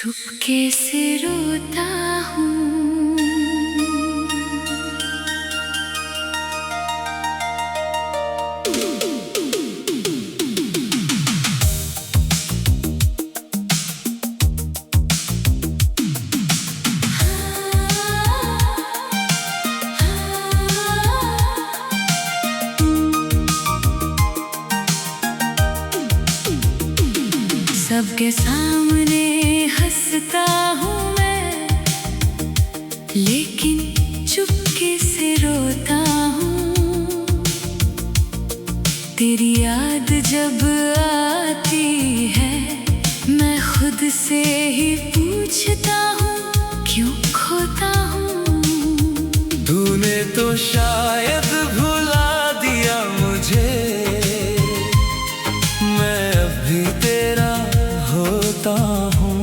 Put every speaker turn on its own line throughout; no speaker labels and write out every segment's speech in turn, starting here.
चुपके से रोता हूँ, सबके सामने हंसता हूँ मैं, लेकिन चुपके से रोता हूँ। तेरी याद जब आती है मैं खुद से ही पूछता हूँ, क्यों खोता हूँ।
तूने तो शायद भुला दिया मुझे, मैं अभी तेरा होता हूँ।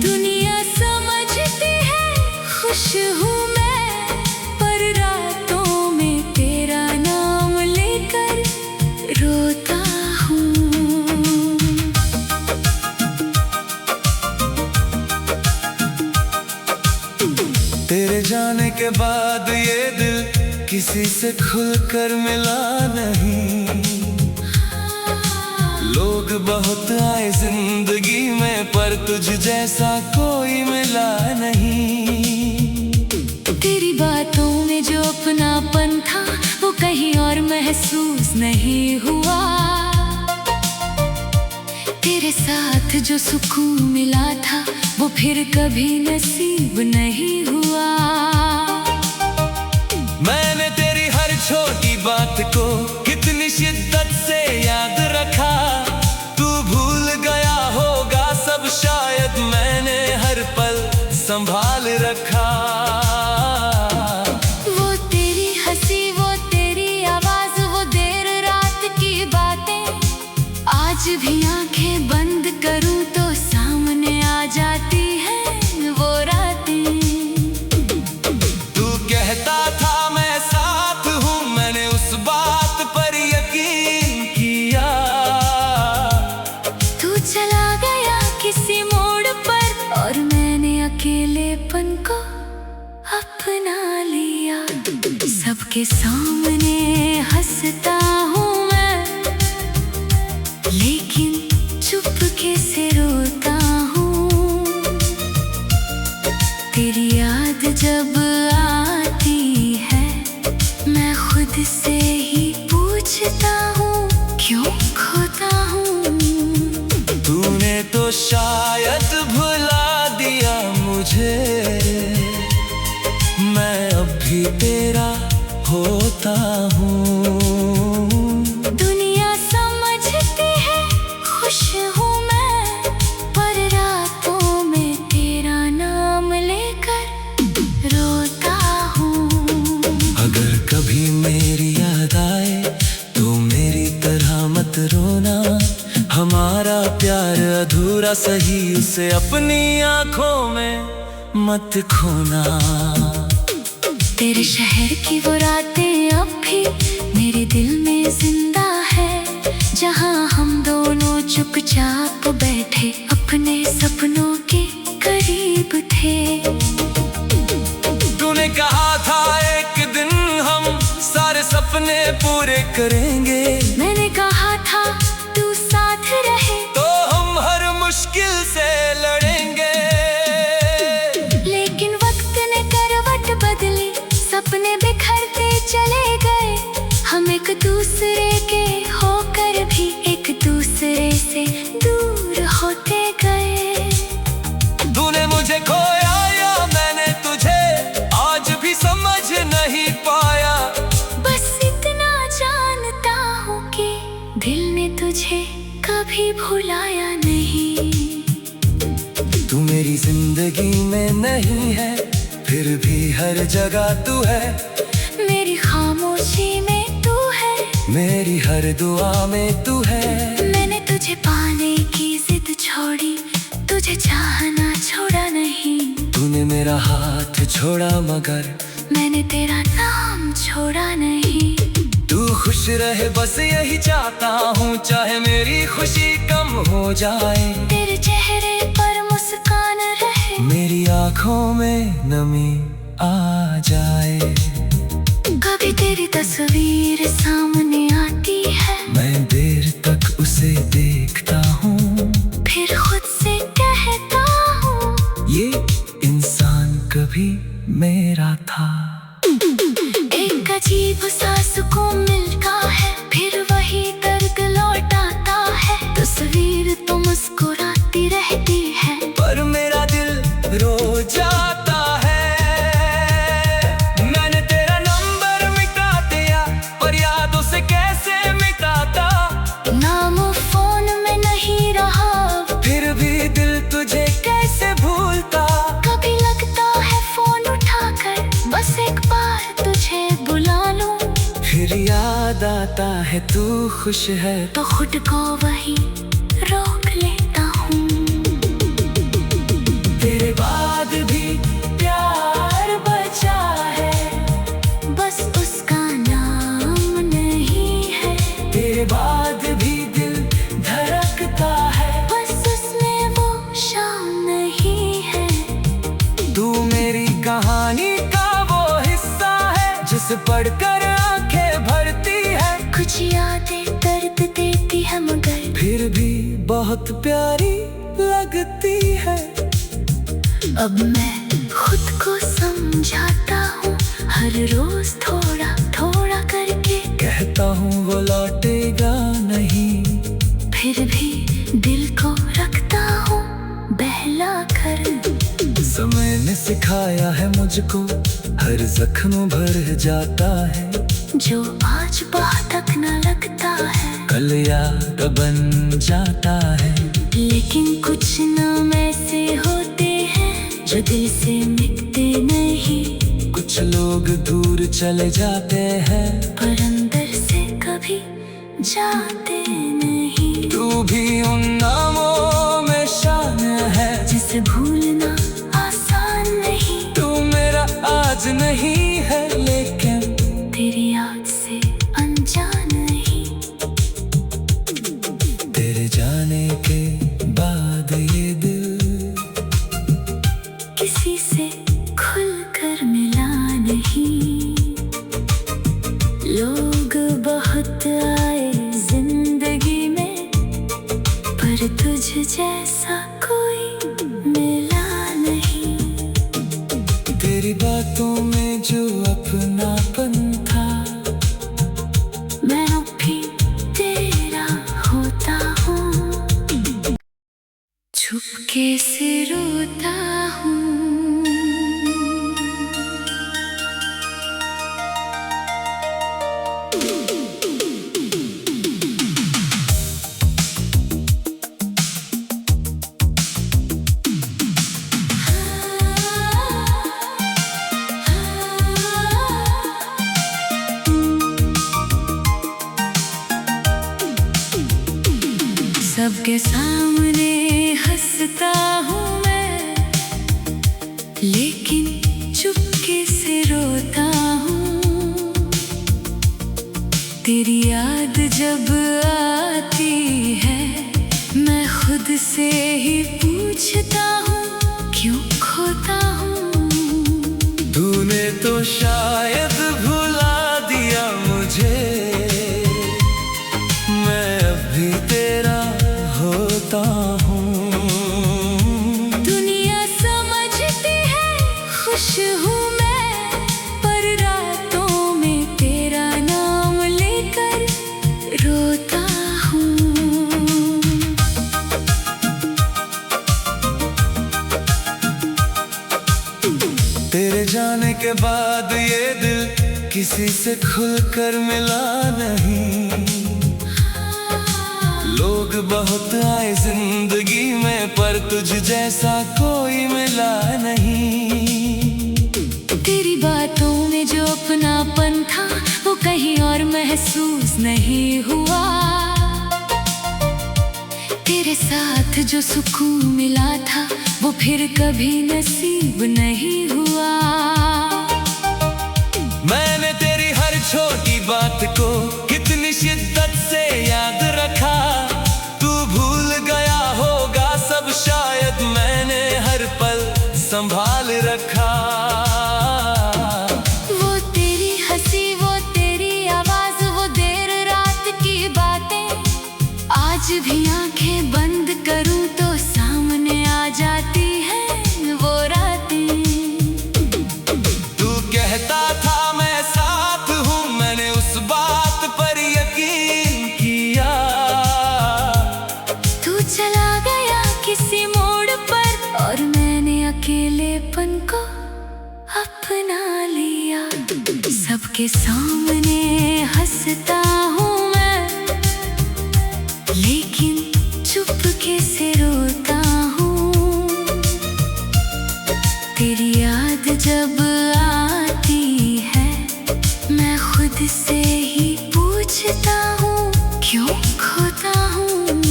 दुनिया समझती है खुश हूँ मैं, पर रातों में तेरा नाम लेकर रोता हूँ।
तेरे जाने के बाद ये दिल किसी से खुलकर मिला नहीं। लोग बहुत आए जिंदगी में, पर तुझ जैसा कोई मिला नहीं।
तेरी बातों में जो अपनापन था वो कहीं और महसूस नहीं हुआ। तेरे साथ जो सुकून मिला था वो फिर कभी नसीब नहीं हुआ।
मैंने तेरी हर छोटी बात को कितनी शिद्दत से याद रखा। तू भूल गया होगा सब, शायद मैंने हर पल संभाल रखा।
वो तेरी हंसी, वो तेरी आवाज, वो देर रात की बातें, आज भी आंखें बंद करूं तो सामने आ जाती हैं वो रातें।
तू कहता था मैं साथ हूँ, मैंने उस बात पर यकीन किया।
तू चला गया किसी मोड़ पर और मैंने अकेलेपन को अपना लिया। सबके सामने हंसता हूँ मैं, लेकिन चुपके से रोता हूँ। तेरी याद जब आती है मैं खुद से ही पूछता हूँ, क्यों खोता हूँ।
तूने तो शायद भुला दिया मुझे, मैं अभी तेरा होता हूँ।
दुनिया समझती है खुश हूँ मैं, पर रातों में तेरा नाम लेकर रोता हूँ।
अगर कभी मेरी याद आए तो मेरी तरह मत रोना। हमारा प्यार अधूरा सही, उसे अपनी आंखों में मत खोना।
तेरे शहर की वो रातें अब भी मेरे दिल में जिंदा है, जहाँ हम दोनों चुपचाप बैठे अपने सपनों के करीब थे।
तूने कहा था एक दिन हम सारे सपने पूरे करेंगे।
मैंने कहा था तू साथ रहे
तो हम हर मुश्किल से लड़ेंगे।
लेकिन वक्त ने करवट बदली, सपने बिखरते चले गए। हम एक दूसरे के होकर भी एक दूसरे से दूर होते गए।
तूने मुझे खोया या मैंने तुझे, आज भी समझ नहीं पाया।
बस इतना जानता हूँ कि दिल ने तुझे कभी भुलाया नहीं।
तू मेरी जिंदगी में नहीं है, फिर भी हर जगह तू है।
मेरी खामोशी में तू है,
मेरी हर दुआ में तू है।
मैंने तुझे पाने की जिद छोड़ी, तुझे चाहना छोड़ा नहीं।
तूने मेरा हाथ छोड़ा मगर
मैंने तेरा नाम छोड़ा नहीं।
तू खुश रहे बस यही चाहता हूँ, चाहे मेरी खुशी कम हो जाए।
तेरे चेहरे पर मुस्कान रहे,
मेरी आंखों में नमी आ जाए।
कभी तेरी तस्वीर सामने आती है,
मैं देर तक उसे देखता हूँ,
फिर खुद से कहता हूँ
ये इंसान कभी मेरा था।
एक अजीब सा सुकून मिलता है, फिर वही दर्द लौट आता है। तस्वीर तो मुस्कुराती रहती है,
पर मेरा दिल रो जाता है। मैंने तेरा नंबर मिटा दिया, पर यादों से कैसे मिटाता।
नाम फोन में नहीं रहा,
फिर भी दिल तुझे कैसे भूलता।
कभी लगता है फोन उठाकर बस एक बार तुझे बुला लूं,
फिर याद आता है तू खुश है,
तो खुद को वही रोक लेता हूँ।
तेरे बाद भी प्यार बचा है,
बस उसका नाम नहीं है,
तेरे बाद भी दिल धड़कता है,
बस उसमें वो शाम नहीं है।
तू मेरी कहानी का वो हिस्सा है, जिसे पढ़कर आंखें भरती है।
कुछ यादें दर्द देती है, मगर
फिर भी बहुत प्यारी लगती है।
अब मैं खुद को समझाता हूँ, हर रोज थोड़ा थोड़ा करके
कहता हूँ वो लौटेगा नहीं,
फिर भी दिल को रखता हूँ बहला कर।
समय ने सिखाया है मुझको, हर जख्म भर जाता है,
जो आज बात तक न लगता है,
कल याद बन जाता है।
लेकिन कुछ नाम ऐसे होते हैं जो दिल से मिटते नहीं।
कुछ लोग दूर चले जाते हैं,
पर अंदर से कभी जाते नहीं।
तू भी उन नामों में शान है,
जिसे भूलना आसान नहीं।
तू मेरा आज नहीं है, लेकिन
तेरी याद से अनजान नहीं।
तेरे जाने के बाद ये दिल
किसी से खुल कर मिला नहीं। लोग बहुत आए जिंदगी में, पर तुझ जैसा कोई मिला नहीं।
तेरी बातों में जो अपनापन था,
मैं अब भी तेरा होता हूँ, छुपके से रोता हूँ। सबके सामने हंसता हूँ मैं, लेकिन चुपके से रोता हूँ। तेरी याद जब आती है, मैं खुद से ही पूछता हूँ क्यों खोता हूँ।
तूने तो शायद भुला दिया मुझे, मैं अब भी तेरा होता हूँ।
दुनिया समझती है खुश हूँ मैं, पर रातों में तेरा नाम लेकर रोता हूँ।
तेरे जाने के बाद ये दिल किसी से खुलकर मिला नहीं। लोग बहुत आए जिंदगी में, पर तुझ जैसा कोई मिला नहीं।
तेरी बातों में जो अपनापन था, वो कहीं और महसूस नहीं हुआ। तेरे साथ जो सुकून मिला था, वो फिर कभी नसीब नहीं हुआ।
मैंने तेरी हर छोटी बात को कितनी शिद्दत से याद रखा। तू भूल गया होगा सब
अपना लिया। सबके सामने हंसता हूँ मैं, लेकिन चुपके से रोता हूँ। तेरी याद जब आती है, मैं खुद से ही पूछता हूँ, क्यों खोता हूँ।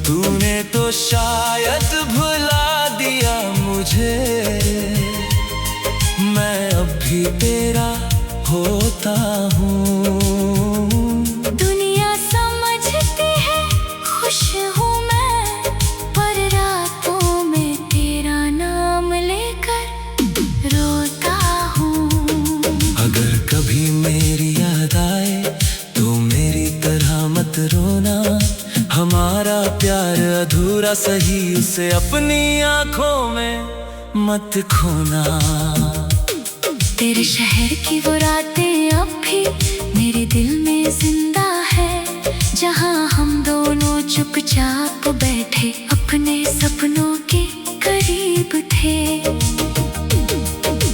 तूने तो शायद भुला दिया मुझे, मैं अब भी तेरा होता हूँ।
दुनिया समझती है खुश हूँ मैं, पर रातों में तेरा नाम लेकर रोता हूँ।
अगर कभी मेरी याद आए तो मेरी तरह मत रोना। हमारा प्यार अधूरा सही, उसे अपनी आंखों में मत खोना।
तेरे शहर की वो रातें अब भी मेरे दिल में जिंदा है, जहाँ हम दोनों चुपचाप बैठे अपने सपनों के करीब थे।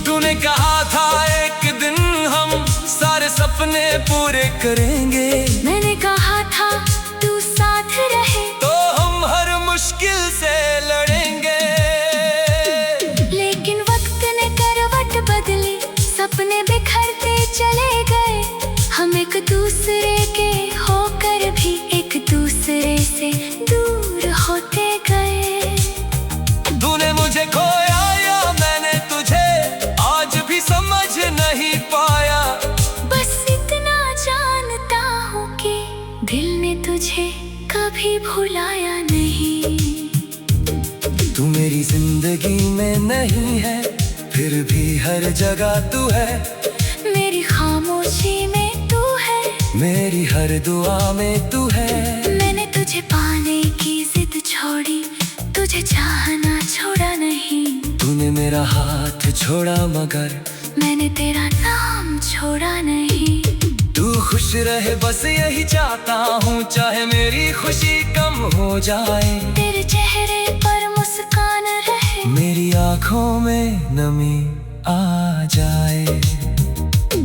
तूने कहा था एक दिन हम सारे सपने पूरे करेंगे।
मैंने कहा था तू साथ रहे
तो हम हर मुश्किल से लड़ेंगे।
लेकिन वक्त ने करवट बदली, सपने बिखरते चले गए। हम एक दूसरे के होकर भी एक दूसरे से दूर होते गए।
तूने मुझे खोया या मैंने तुझे, आज भी समझ नहीं पाया।
बस इतना जानता हूँ कि दिल ने तुझे कभी भुलाया नहीं।
तू मेरी जिंदगी में नहीं है, फिर भी हर जगह तू है।
मेरी खामोशी में तू है,
मेरी हर दुआ में तू है।
मैंने तुझे पाने की जिद छोड़ी, तुझे चाहना छोड़ा नहीं।
तूने मेरा हाथ छोड़ा मगर
मैंने तेरा नाम छोड़ा नहीं।
तू खुश रहे बस यही चाहता हूँ, चाहे मेरी खुशी कम हो जाए।
तेरे चेहरे पर मुस्कान रहे,
मेरी आँखों में नमी आ जाए।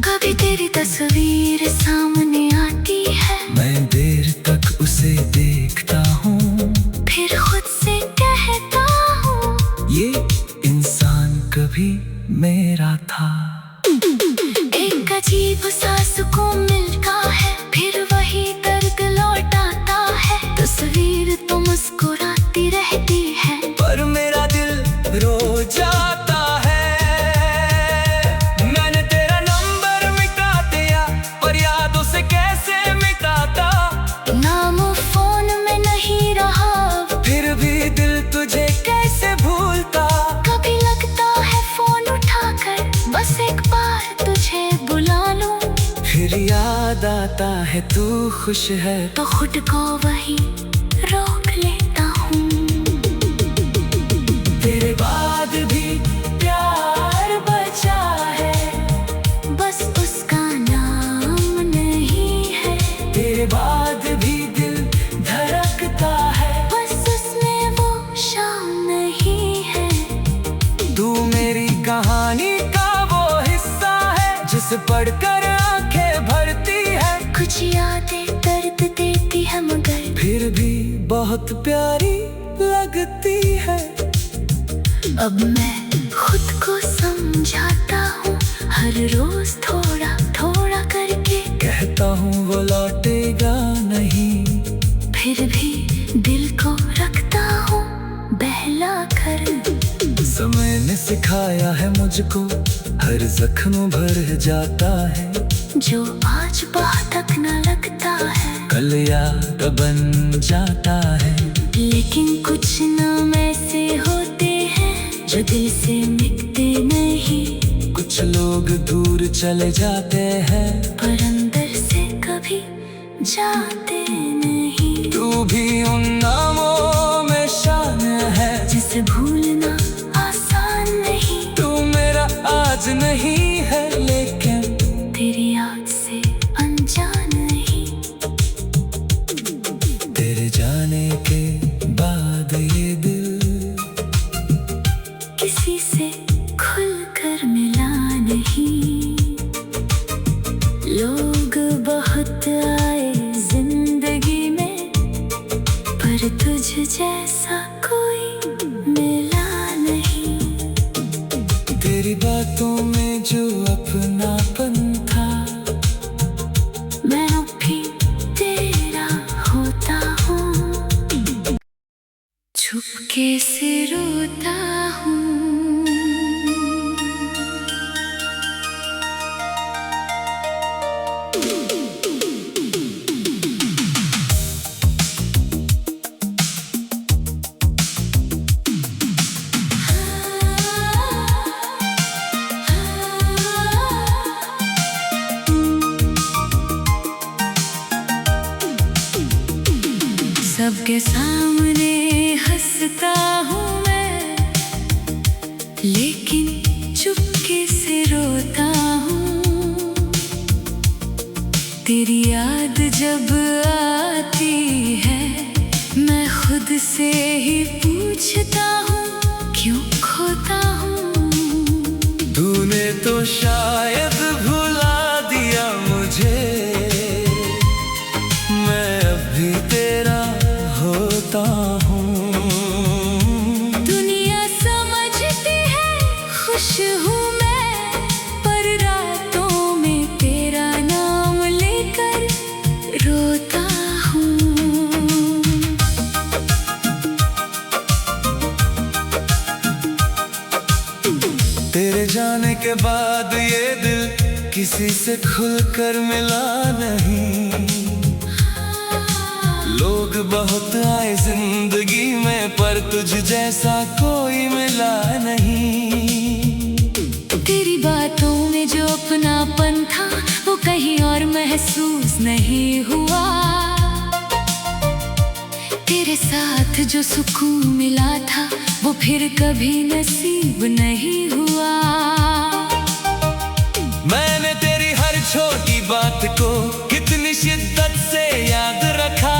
कभी तेरी तस्वीर सामने आती है,
मैं देर तक उसे देखता हूँ,
फिर खुद से कहता हूँ,
ये इंसान कभी मेरा था।
एक अजीब सा सुकून मिलता है, फिर वही दर्द लौट आता है। तस्वीर तो मुस्कुराती रहती है,
पर मेरा दिल रो जाता है। मैंने तेरा नंबर मिटा दिया, पर यादों से कैसे मिटाता।
नाम फोन में नहीं रहा,
फिर भी दिल तुझे कैसे भूलता।
कभी लगता है फोन उठाकर बस एक बार तुझे बुला लूं।
फिर याद आता है तू खुश है,
तो खुद को वही रोक लेता हूँ।
तेरे बाद भी प्यार बचा है,
बस उसका नाम नहीं है।
तेरे बाद भी दिल धड़कता है,
बस उसमें वो शाम नहीं है।
तू मेरी कहानी का वो हिस्सा है, जिसे पढ़कर आंखें भरती है।
कुछ यादें दर्द देती है, मगर
फिर भी बहुत प्यारी लगती है।
अब मैं खुद को समझाता हूँ, हर रोज थोड़ा थोड़ा करके।
कहता हूँ वो लौटेगा नहीं,
फिर भी दिल को रखता हूँ बहला कर।
समय ने सिखाया है मुझको, हर जख्म भर जाता है।
जो आज बात तक न लगता है,
कल याद बन जाता है।
लेकिन कुछ नाम ऐसे होते हैं जो दिल से मिटते नहीं।
कुछ लोग दूर चले जाते हैं,
पर अंदर से कभी जाते नहीं।
तू भी उन नामों में शान है,
जिसे भूलना आसान नहीं।
तू मेरा आज नहीं है, लेकिन
तेरी याद से अनजान नहीं।
तेरे जाने के बाद ये दिल
किसी से खुलकर मिला चुपके से रोता हूँ। सबके सामने हंसता हूँ मैं, लेकिन चुपके से रोता हूँ। तेरी याद जब आती है मैं खुद से ही पूछता हूँ क्यों खोता हूँ।
तूने तो शायद भुला दिया मुझे, मैं अभी तेरा होता हूँ।
दुनिया समझती है खुश हूँ मैं, पर रातों में तेरा नाम लेकर रोता हूँ।
तेरे जाने के बाद ये दिल किसी से खुलकर मिला नहीं। लोग बहुत आए जिंदगी में, पर तुझ जैसा कोई मिला नहीं।
तेरी बातों में जो अपनापन था वो कहीं और महसूस नहीं हुआ। तेरे साथ जो सुकून मिला था वो फिर कभी नसीब नहीं हुआ।
मैंने तेरी हर छोटी बात को कितनी शिद्दत से याद रखा।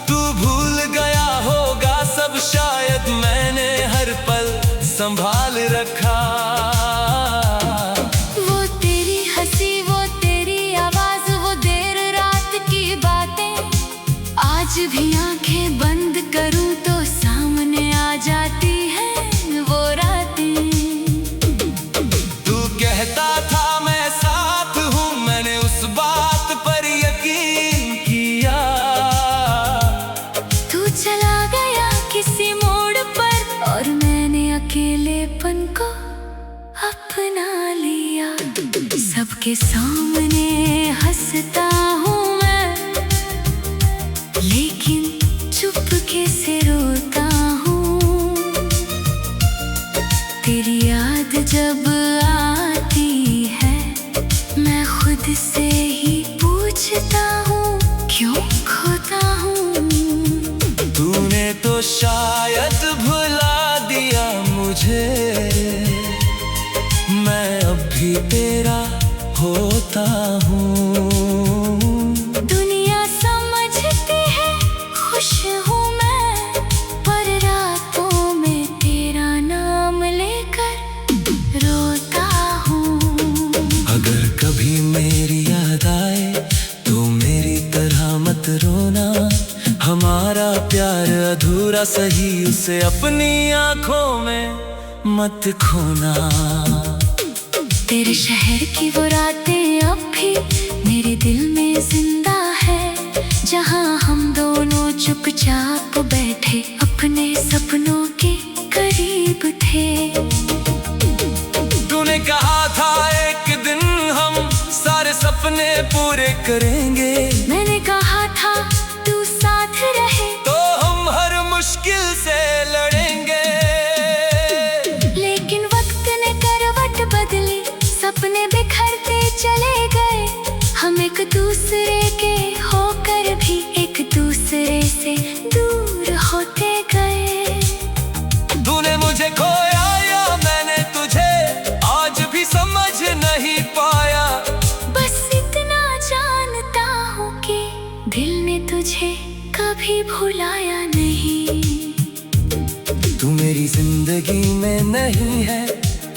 तू भूल गया होगा सब शायद, मैंने हर पल संभाल रखा।
वो तेरी हंसी, वो तेरी आवाज, वो देर रात की बातें, आज भी आंखें बंद करूं तो सामने आ जाती हैं वो रातें।
तू कहता था मैं साथ हूँ, मैंने उस बात पर यकीन किया।
तू चला गया किसी मोड़ पर और मैंने अकेलेपन को अपना लिया। सबके सामने हंसता हूँ मैं, लेकिन चुपके से रोता हूँ। तेरी याद जब आती है मैं खुद से ही पूछता हूँ क्यों खोता हूँ।
तूने तो शायद भुला दिया मुझे, मैं अब भी तेरा होता हूँ।
दुनिया समझती है खुश हूँ मैं, पर रातों में तेरा नाम लेकर रोता हूँ।
अगर कभी मेरी याद आए तो मेरी तरह मत रोना। हमारा प्यार अधूरा सही, उसे अपनी आंखों में मत खोना।
तेरे शहर की वो रातें अब भी मेरे दिल में जिंदा है, जहाँ हम दोनों चुपचाप बैठे अपने सपनों के करीब थे।
तूने कहा था एक दिन हम सारे सपने पूरे करेंगे।
मैंने कहा था तू साथ रहे
तो हम हर मुश्किल से लड़ेंगे।
लेकिन वक्त ने करवट बदली, सपने बिखरते चले गए। हम एक दूसरे के होकर भी एक दूसरे से दूर होते गए।
तूने मुझे खोया या मैंने तुझे, आज भी समझ नहीं पाया।
बस इतना जानता हूँ कि दिल ने तुझे कभी भुलाया नहीं।
तू मेरी जिंदगी में नहीं है,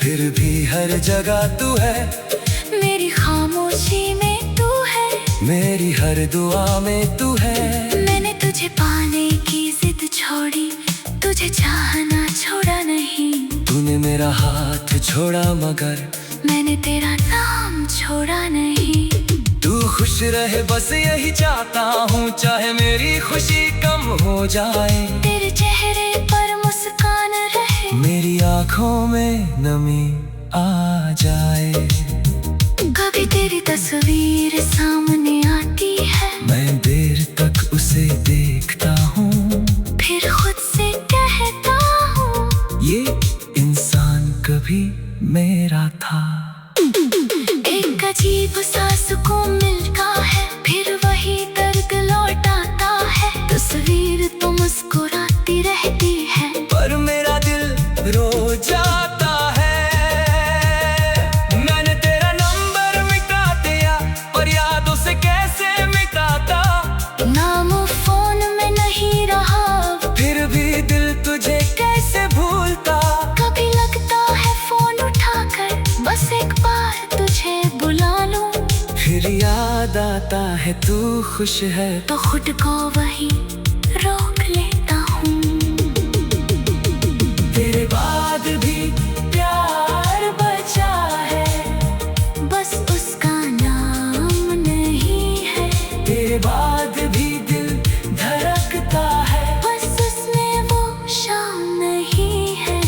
फिर भी हर जगह तू है।
मेरी खामोशी में तू है,
मेरी हर दुआ में तू है।
मैंने तुझे पाने की जिद छोड़ी, तुझे चाहना छोड़ा नहीं।
तूने मेरा हाथ छोड़ा मगर
मैंने तेरा नाम छोड़ा नहीं।
तू खुश रहे बस यही चाहता हूँ, चाहे मेरी खुशी कम हो जाए।
तेरे चेहरे पर
आंखों में नमी आ जाए।
कभी तेरी तस्वीर सामने आती है,
मैं देर तक उसे देखता हूँ,
फिर खुद से कहता हूँ
ये इंसान कभी मेरा था।
एक अजीब सा सुकून मिलता है, फिर वही दर्द लौट आता है। तस्वीर तो मुस्कुराती रहती है,
पर मेरा दिल रो जाता है। मैंने तेरा नंबर मिटा दिया, पर यादों से कैसे मिटाता।
नाम फोन में नहीं रहा,
फिर भी दिल तुझे कैसे भूलता।
कभी लगता है फोन उठाकर बस एक बार तुझे बुला लूं,
फिर याद आता है तू खुश है,
तो खुद को वही रोक लेता हूँ।
तेरे बाद भी प्यार बचा है,
बस उसका नाम नहीं है।
तेरे बाद भी दिल धड़कता है,
बस उसमें वो शाम नहीं है।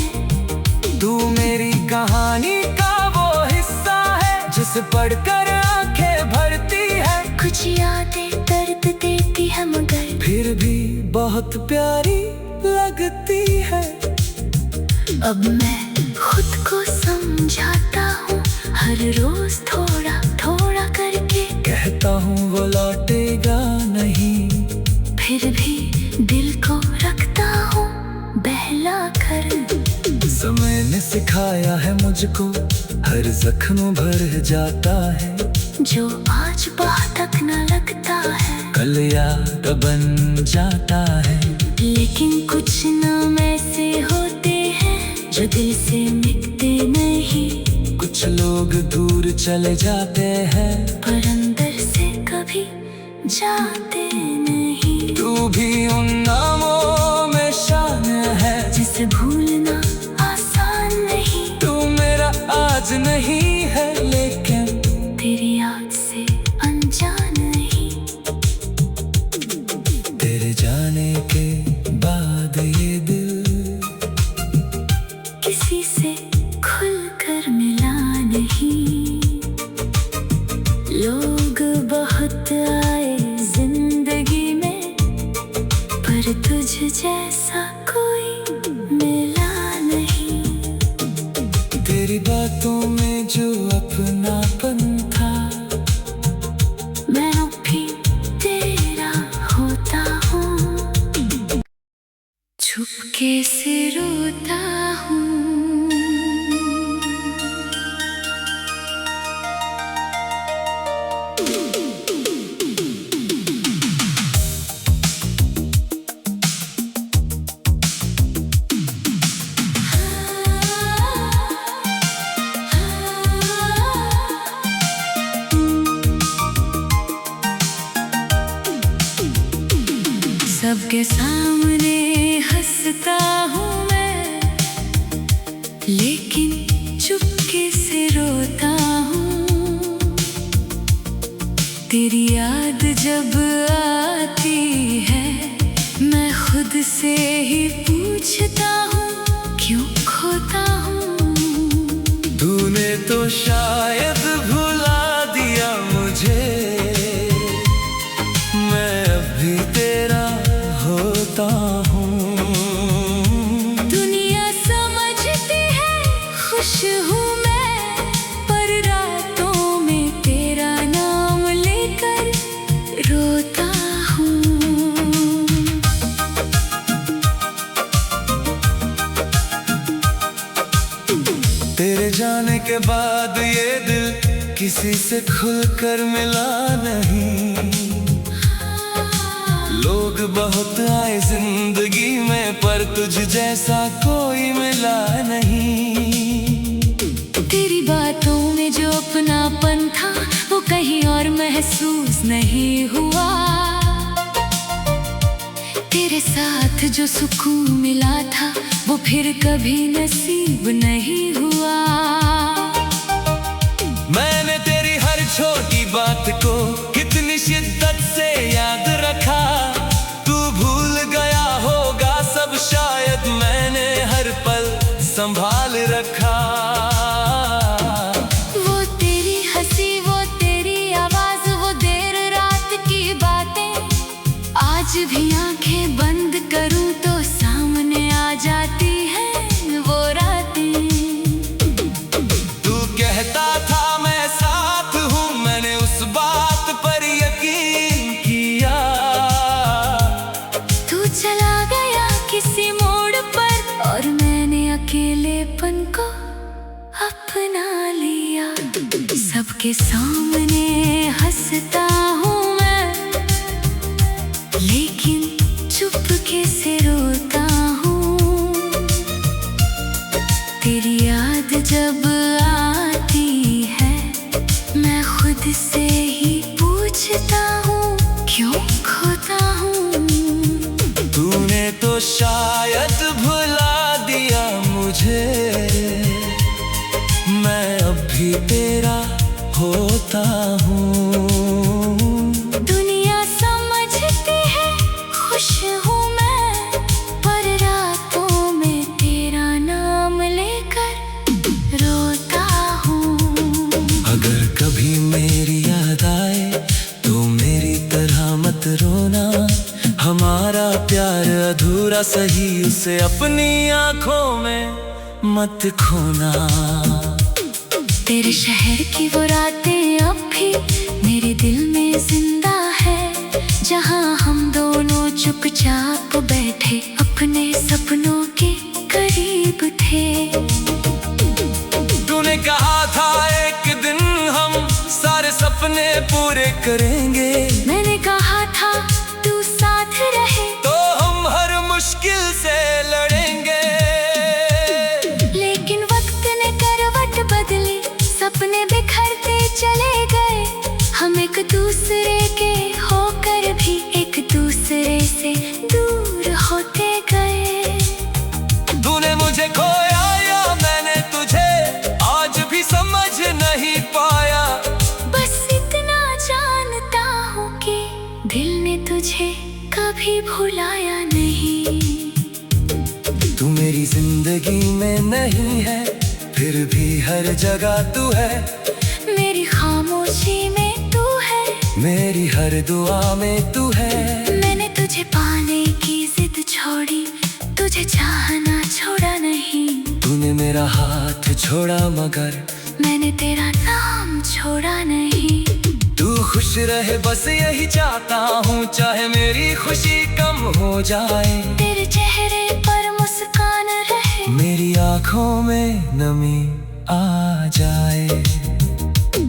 तू मेरी कहानी का वो हिस्सा है, जिसे पढ़कर आंखें भरती है।
कुछ यादें दर्द देती है, मगर
फिर भी बहुत प्यारी लगती है।
अब मैं खुद को समझाता हूँ, हर रोज थोड़ा थोड़ा करके।
कहता हूँ वो लौटेगा नहीं,
फिर भी दिल को रखता हूँ बहला कर।
समय ने सिखाया है मुझको, हर जख्म भर जाता है।
जो आज बात तक न लगता है,
कल याद बन जाता है।
लेकिन कुछ नाम ऐसे होते हैं जो दिल से मिटते नहीं।
कुछ लोग दूर चले जाते हैं,
पर अंदर से कभी जाते नहीं।
तू भी उन नामों में शान है,
जिसे भूलना आसान नहीं।
तू मेरा आज नहीं है, लेकिन
तेरी याद से अनजान नहीं।
तेरे जाने के बाद ये दिल
किसी से खुल कर मिला नहीं। लोग बहुत आए जिंदगी में, पर तुझ जैसा कोई मिला नहीं।
तेरी बातों में जो अपनापन था,
मैं अब भी तेरा होता हूँ, चुपके से रोता हूँ। सबके सामने हंसता हूँ मैं, लेकिन चुपके से रोता हूँ। तेरी याद जब आती है, मैं खुद से ही पूछता हूँ क्यों खोता हूँ।
तूने तो शायद भुला दिया मुझे, मैं अभी तेरा होता हूँ।
दुनिया समझती है खुश हूँ मैं, पर रातों में तेरा नाम लेकर रोता हूँ।
तेरे जाने के बाद ये दिल किसी से खुलकर मिला नहीं। लोग बहुत आए जिंदगी में, पर तुझ जैसा कोई मिला नहीं।
तेरी बातों में जो अपनापन था, वो कहीं और महसूस नहीं हुआ। तेरे साथ जो सुकून मिला था, वो फिर कभी नसीब नहीं हुआ।
मैंने तेरी हर छोटी बात को कितनी शिद्दत से याद रखा। तू भूल गया होगा सब शायद, मैंने हर पल संभाल
जाती हैं वो रातें।
तू कहता था मैं साथ हूँ, मैंने उस बात पर यकीन किया।
तू चला गया किसी मोड़ पर और मैंने अकेलेपन को अपना लिया। सबके सामने हंसता हूँ मैं, लेकिन चुपके से रोता हूँ। तेरी याद जब आती है मैं खुद से ही पूछता हूँ क्यों खोता हूँ।
तूने तो शायद भुला दिया मुझे, मैं अब भी तेरा होता हूँ।
दुनिया समझती है खुश हूँ मैं, पर रातों में तेरा नाम लेकर रोता हूँ।
अगर कभी मेरी याद आए तो मेरी तरह मत रोना। हमारा प्यार अधूरा सही, उसे अपनी आंखों में मत खोना।
तेरे शहर की वो रातें अब भी मेरे दिल में जिंदा है, जहाँ हम दोनों चुपचाप बैठे अपने सपनों के करीब थे।
तूने कहा था एक दिन हम सारे सपने पूरे करेंगे।
मैंने कहा था तू साथ रहे
तो हम हर मुश्किल से लड़ेंगे।
लेकिन वक्त ने करवट बदली, सपने बिखरते चले गए। हम एक दूसरे के होकर भी एक दूसरे से दूर होते गए।
तूने मुझे खोया या मैंने तुझे, आज भी समझ नहीं पाया।
बस इतना जानता हूँ कि दिल ने तुझे कभी भुलाया नहीं।
तू मेरी जिंदगी में नहीं है, फिर भी हर जगह तू है।
मेरी खामोशी में तू है,
मेरी हर दुआ में तू है।
मैंने तुझे पाने की जिद छोड़ी, तुझे चाहना छोड़ा नहीं।
तूने मेरा हाथ छोड़ा मगर
मैंने तेरा नाम छोड़ा नहीं।
तू खुश रहे बस यही चाहता हूँ, चाहे मेरी खुशी कम हो जाए।
तेरे चेहरे पर मुस्कान रहे,
मेरी आँखों में नमी आ जाए।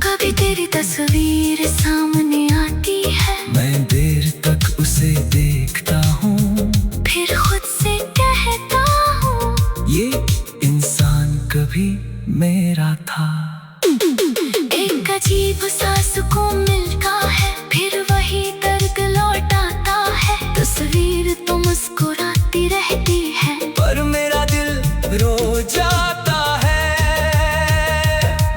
कभी तेरी तस्वीर सामने आती है,
मैं देर तक उसे देखता हूँ,
फिर खुद से कहता हूँ
ये इंसान कभी मेरा था।
एक अजीब सा सुकून मिलता है, फिर वही दर्द लौट आता है। तस्वीर तो मुस्कुराती रहती है,
पर मेरा दिल रो जाता है।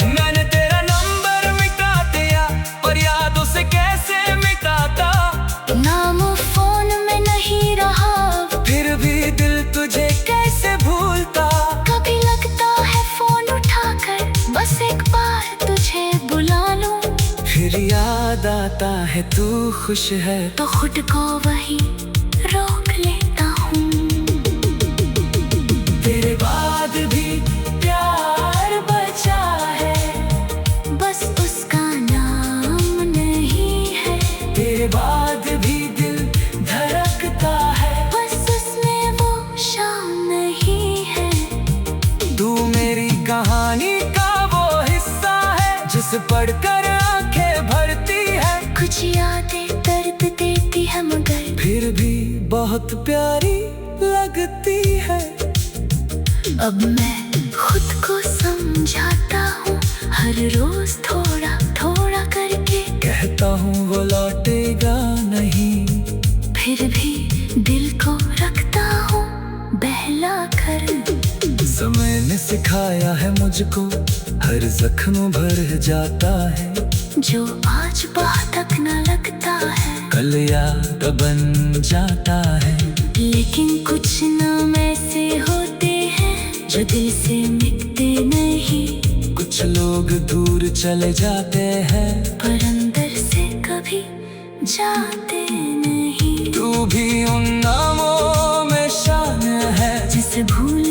मैंने तेरा नंबर मिटा दिया, पर यादों से कैसे मिटाता।
नाम फोन में नहीं रहा,
फिर भी दिल तुझे कैसे भूलता।
कभी लगता है फोन उठाकर बस एक बार तुझे बुला लूं।
फिर याद आता है तू खुश है,
तो खुद को वही रोक लेता हूँ।
तेरे बाद भी प्यार बचा है,
बस उसका नाम नहीं है।
तेरे बाद भी दिल धड़कता है,
बस उसमें वो शाम नहीं है।
तू मेरी कहानी का वो हिस्सा है, जिसे पढ़कर आंखें भरती है।
कुछ यादें दर्द देती है मगर
फिर भी बहुत प्यारी लगती है।
अब मैं खुद को समझाता हूँ, हर रोज थोड़ा थोड़ा करके
कहता हूँ वो लौटेगा नहीं,
फिर भी दिल को रखता हूँ बहला कर।
समय ने सिखाया है मुझको, हर जख्म भर जाता है।
जो आज बात तक न लगता है,
कल याद बन जाता है।
लेकिन कुछ नाम ऐसे होते हैं जो दिल से मिटते नहीं।
कुछ लोग दूर चले जाते हैं,
पर अंदर से कभी जाते नहीं।
तू भी उन नामों में शान है,
जिस से भूल